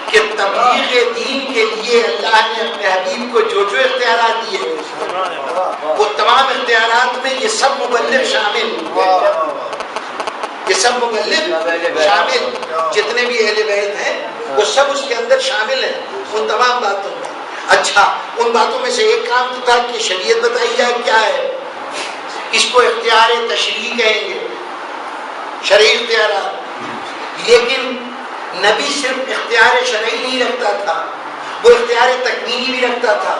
کہ تبلیغ دین کے لیے اللہ نے اپنے حبیب کو جو جو اختیارات دیے وہ تمام اختیارات میں یہ سب مبلغ شامل، یہ سب مبلغ شامل، جتنے بھی اہل بیت ہیں وہ سب اس کے اندر شامل ہیں ان تمام باتوں میں. اچھا ان باتوں میں سے ایک کام تو تھا کہ شریعت بتائی جائے کیا ہے. اس کو اختیار تشریع کہیں گے، شرعی اختیارات. لیکن نبی صرف اختیار شرعی نہیں رکھتا تھا، وہ اختیار تکوینی بھی رکھتا تھا.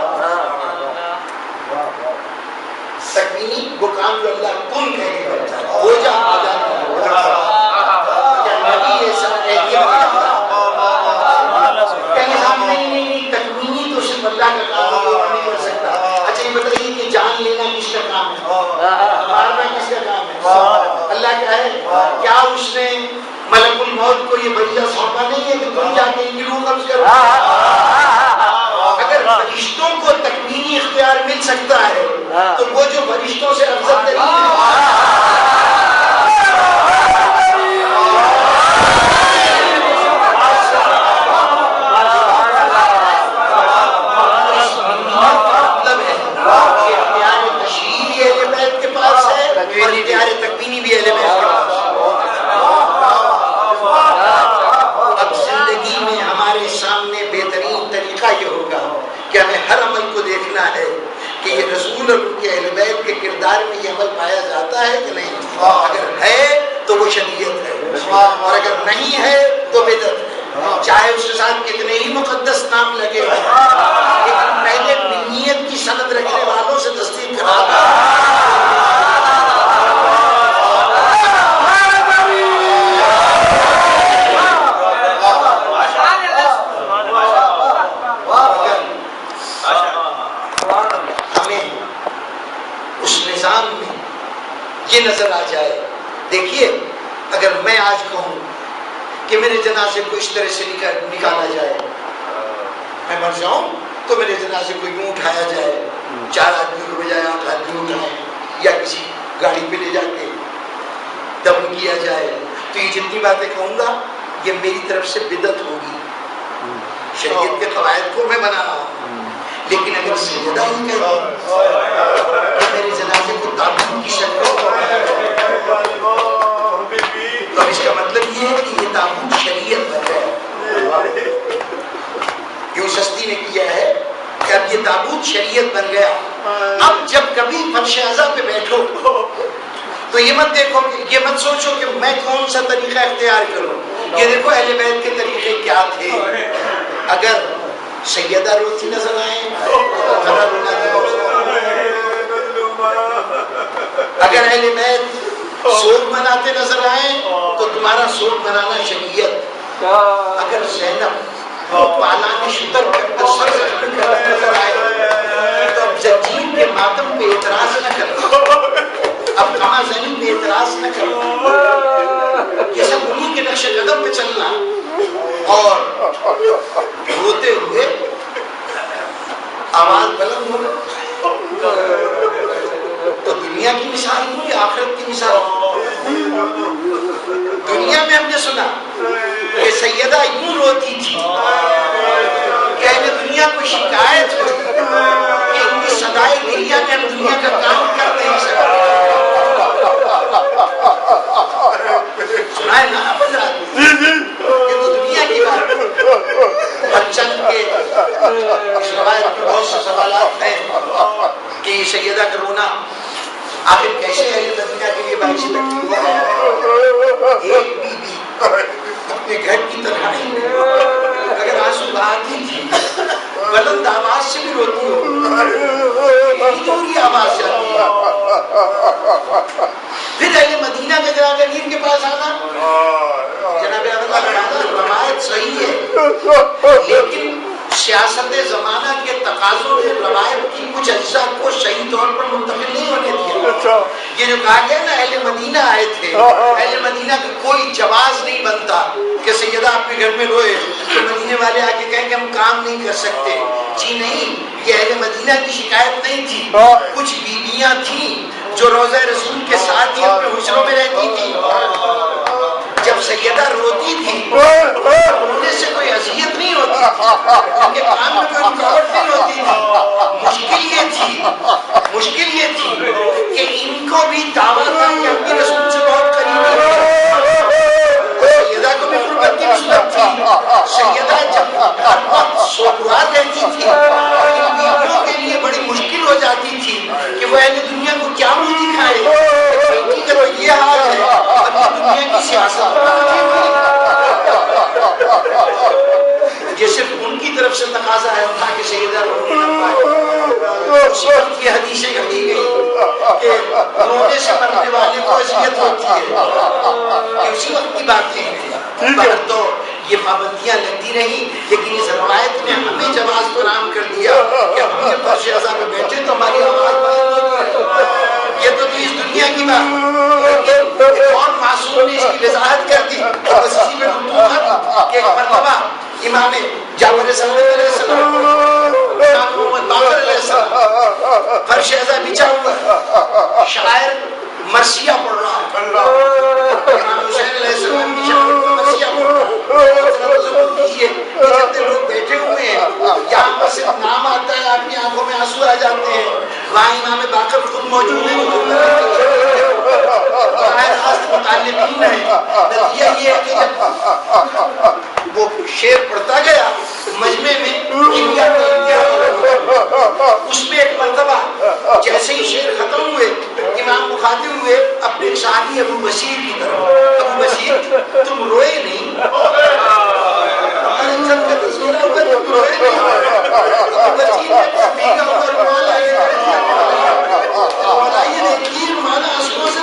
تکوینی وہ کام جو اللہ کن کہہ کے کرتا ہے، ہو جا آ جاتا. کیا نبی ایسا نہیں تکوینی تو صرف اللہ کا کام ہے، اور نہیں کر سکتا. اچھا یہ بتائیے کہ جان لینا کس کا کام ہے، مارنا کس کا کام ہے؟ اللہ کیا ہے؟ کیا اس نے ملک الموت کو یہ بریہ سونپا نہیں ہے کہ تم جا کے ان کی روح قبض کرو؟ اگر فرشتوں کو تکوینی اختیار مل سکتا ہے تو وہ جو فرشتوں سے افضل ترین تکوینی بھی اہل بیت کے پاس۔ اب زندگی میں ہمارے سامنے بہترین طریقہ یہ ہوگا کہ ہمیں ہر عمل کو دیکھنا ہے کہ یہ رسول اور ان کے اہل بیت کے کردار میں یہ عمل پایا جاتا ہے کہ نہیں۔ اگر ہے تو وہ شریعت ہے، اور اگر نہیں ہے تو بدعت ہے، چاہے اس کے ساتھ کتنے ہی مقدس نام لگے ہوئے، لیکن پہلے نیت کی سند رکھنے والوں سے تصدیق کرا یہ نظر آ جائے۔ دیکھیے اگر میں آج کہوں کہ میرے جنازے کو اس طرح سے نکالا جائے، میں مر جاؤں تو میرے جنازے کو یوں اٹھایا جائے، 4 آدمیوں کے بجائے 8 آدمی اٹھائیں، یا کسی گاڑی پہ لے جا کے دفن کیا جائے، تو یہ جتنی باتیں کہوں گا یہ میری طرف سے بدعت ہوگی، شریعت کے قواعد کو میں بنا رہا ہوں۔ لیکن اگر سیدہ ہی کہ میرے جنازے کو تابوت کی شکل، تو اس کا مطلب یہ ہے کہ یہ تابوت شریعت بن گیا۔ یوں سستی نے کیا ہے کہ اب یہ تابوت شریعت بن گیا۔ اب جب کبھی فرش اعظم پہ بیٹھو تو یہ مت دیکھو کہ یہ مت سوچو کہ میں کون سا طریقہ اختیار کروں، یہ دیکھو اہل بیت کے طریقے کیا تھے۔ اگر سیدہ روتی نظر آئے اگر اہل بیت سوگ مناتے نظر آئے تو تمہارا سوگ منانا شریعت۔ اگر زینب پالان شتر کر سر زخمی کرتے نظر آئے تو اب زنجیر کے ماتم پہ اعتراض نہ کرو، اب کما زنی پہ اعتراض نہ کرو، یہ سب انہی کے نقش قدم پہ چلنا اور روتے ہوئے آواز بلند ہوگا تو دنیا کی مثال ہو یا آخرت کی مثال ہو؟ دنیا میں ہم نے سنا کہ سیدہ یوں روتی تھی کہ اہل دنیا کو شکایت ہوئی کہ ان کی صدائے گریہ میں ہم دنیا کا کام کر نہیں سکتے۔ سنا ہے نا آپ حضرات؟ یہ تو دنیا کی بات ہے۔ چند کے اس روایت میں بہت سے سوالات ہیں کہ سیدہ کا رونا آخر کیسے اہل مدینہ کے لیے باعث تکلیف ہے؟ ایک بی بی اپنے گھر کی طرح نہیں، اگر آنسو بہاتی تھی بلند آواز سے بھی روتی ہو، تھوڑی آواز جاتی ہے۔ پھر اہل مدینہ کے جناب امیر کے پاس آنا، جناب روایت صحیح ہے لیکن سیاست زمانہ کے تقاضوں نے روایت کی کچھ اجزاء کو صحیح طور پر منتقل نہیں ہونے دیا۔ یہ جو کہا گیا نا اہل مدینہ آئے تھے، اہل مدینہ کا کوئی جواز نہیں بنتا کہ سیدہ آپ کے گھر میں روئے تو مدینے والے آ کے کہیں کہ ہم کام نہیں کر سکتے۔ جی نہیں، یہ اہل مدینہ کی شکایت نہیں تھی، کچھ بیویاں تھیں جو روضہ رسول کے ساتھ ہی اپنے حجروں میں رہتی تھی۔ جب سیدہ روتی تھی رونے سے کوئی اذیت نہیں ہوتی تھی، ان کے کام میں کوئی رکاوٹ نہیں ہوتی تھی۔ مشکل یہ تھی کہ ان کو بھی دعویٰ تھا کہ اپنی رسول سے بہت قریب ہے، سیدہ کو بھی قربت کی نسبت تھی۔ سیدہ جب ہر وقت سوگوار رہتی تھی، ان بیویوں کے لیے بڑی مشکل ہو جاتی تھی کہ وہ اہل دنیا کو کیا منہ دکھائے کہ تو یہ حال ہے اور یہ دنیا کی سیاست۔ یہ صرف ان کی طرف سے تقاضا ہے تھا کہ سیدہ رونے نہ پائے۔ اسی وقت کی حدیثیں کہی گئی کہ رونے سے مرنے والے کو اذیت ہوتی ہے، یہ اسی وقت کی باتیں ہیں۔ پر تو یہ پابندیاں لگتی رہی، لیکن اس روایت نے ہمیں جواز فراہم کر دیا کہ اپنے فرش اعظم میں بیٹھے تو ہماری آواز بلند ہوتی ہے۔ یہ تو اس دنیا دنیا کی بات، لیکن ایک اور معصوم نے اس کی وضاحت کر دی، بس اسی میں گفتگو ختم کہ ایک مرتبہ امام جعفر صادق علیہ السلام، امام محمد باقر علیہ السلام فرش ازا بچا ہوا، شاعر مرثیہ پڑھ رہا ہے، امام حسین علیہ السلام کی شاعر مرثیہ پڑھ رہا ہے، تصور کیجیے کتنے لوگ بیٹھے ہوئے ہیں، یہاں پر صرف نام آتا ہے آپ کی آنکھوں میں آنسو آ جاتے ہیں، وہاں امام باقر خود موجود ہیں، خاص متعلقین ہیں، نتیجہ یہ ہے کہ جب وہ شعر پڑھتا گیا مجمع میں انڈیا اس میں ایک مرتبہ جیسے ہی شعر ختم ہوئے امام مخاطب ہوئے اپنے شاعری ابو بشیر کی طرف، ابو بشیر تم روئے نہیں، جب کا تذکرہ ہوا تم روئے نہیں، ابو بشیر نے بھیگا ہوگا رومال آگے کر دیا، یہ دیکھیے مانا آنسوؤں سے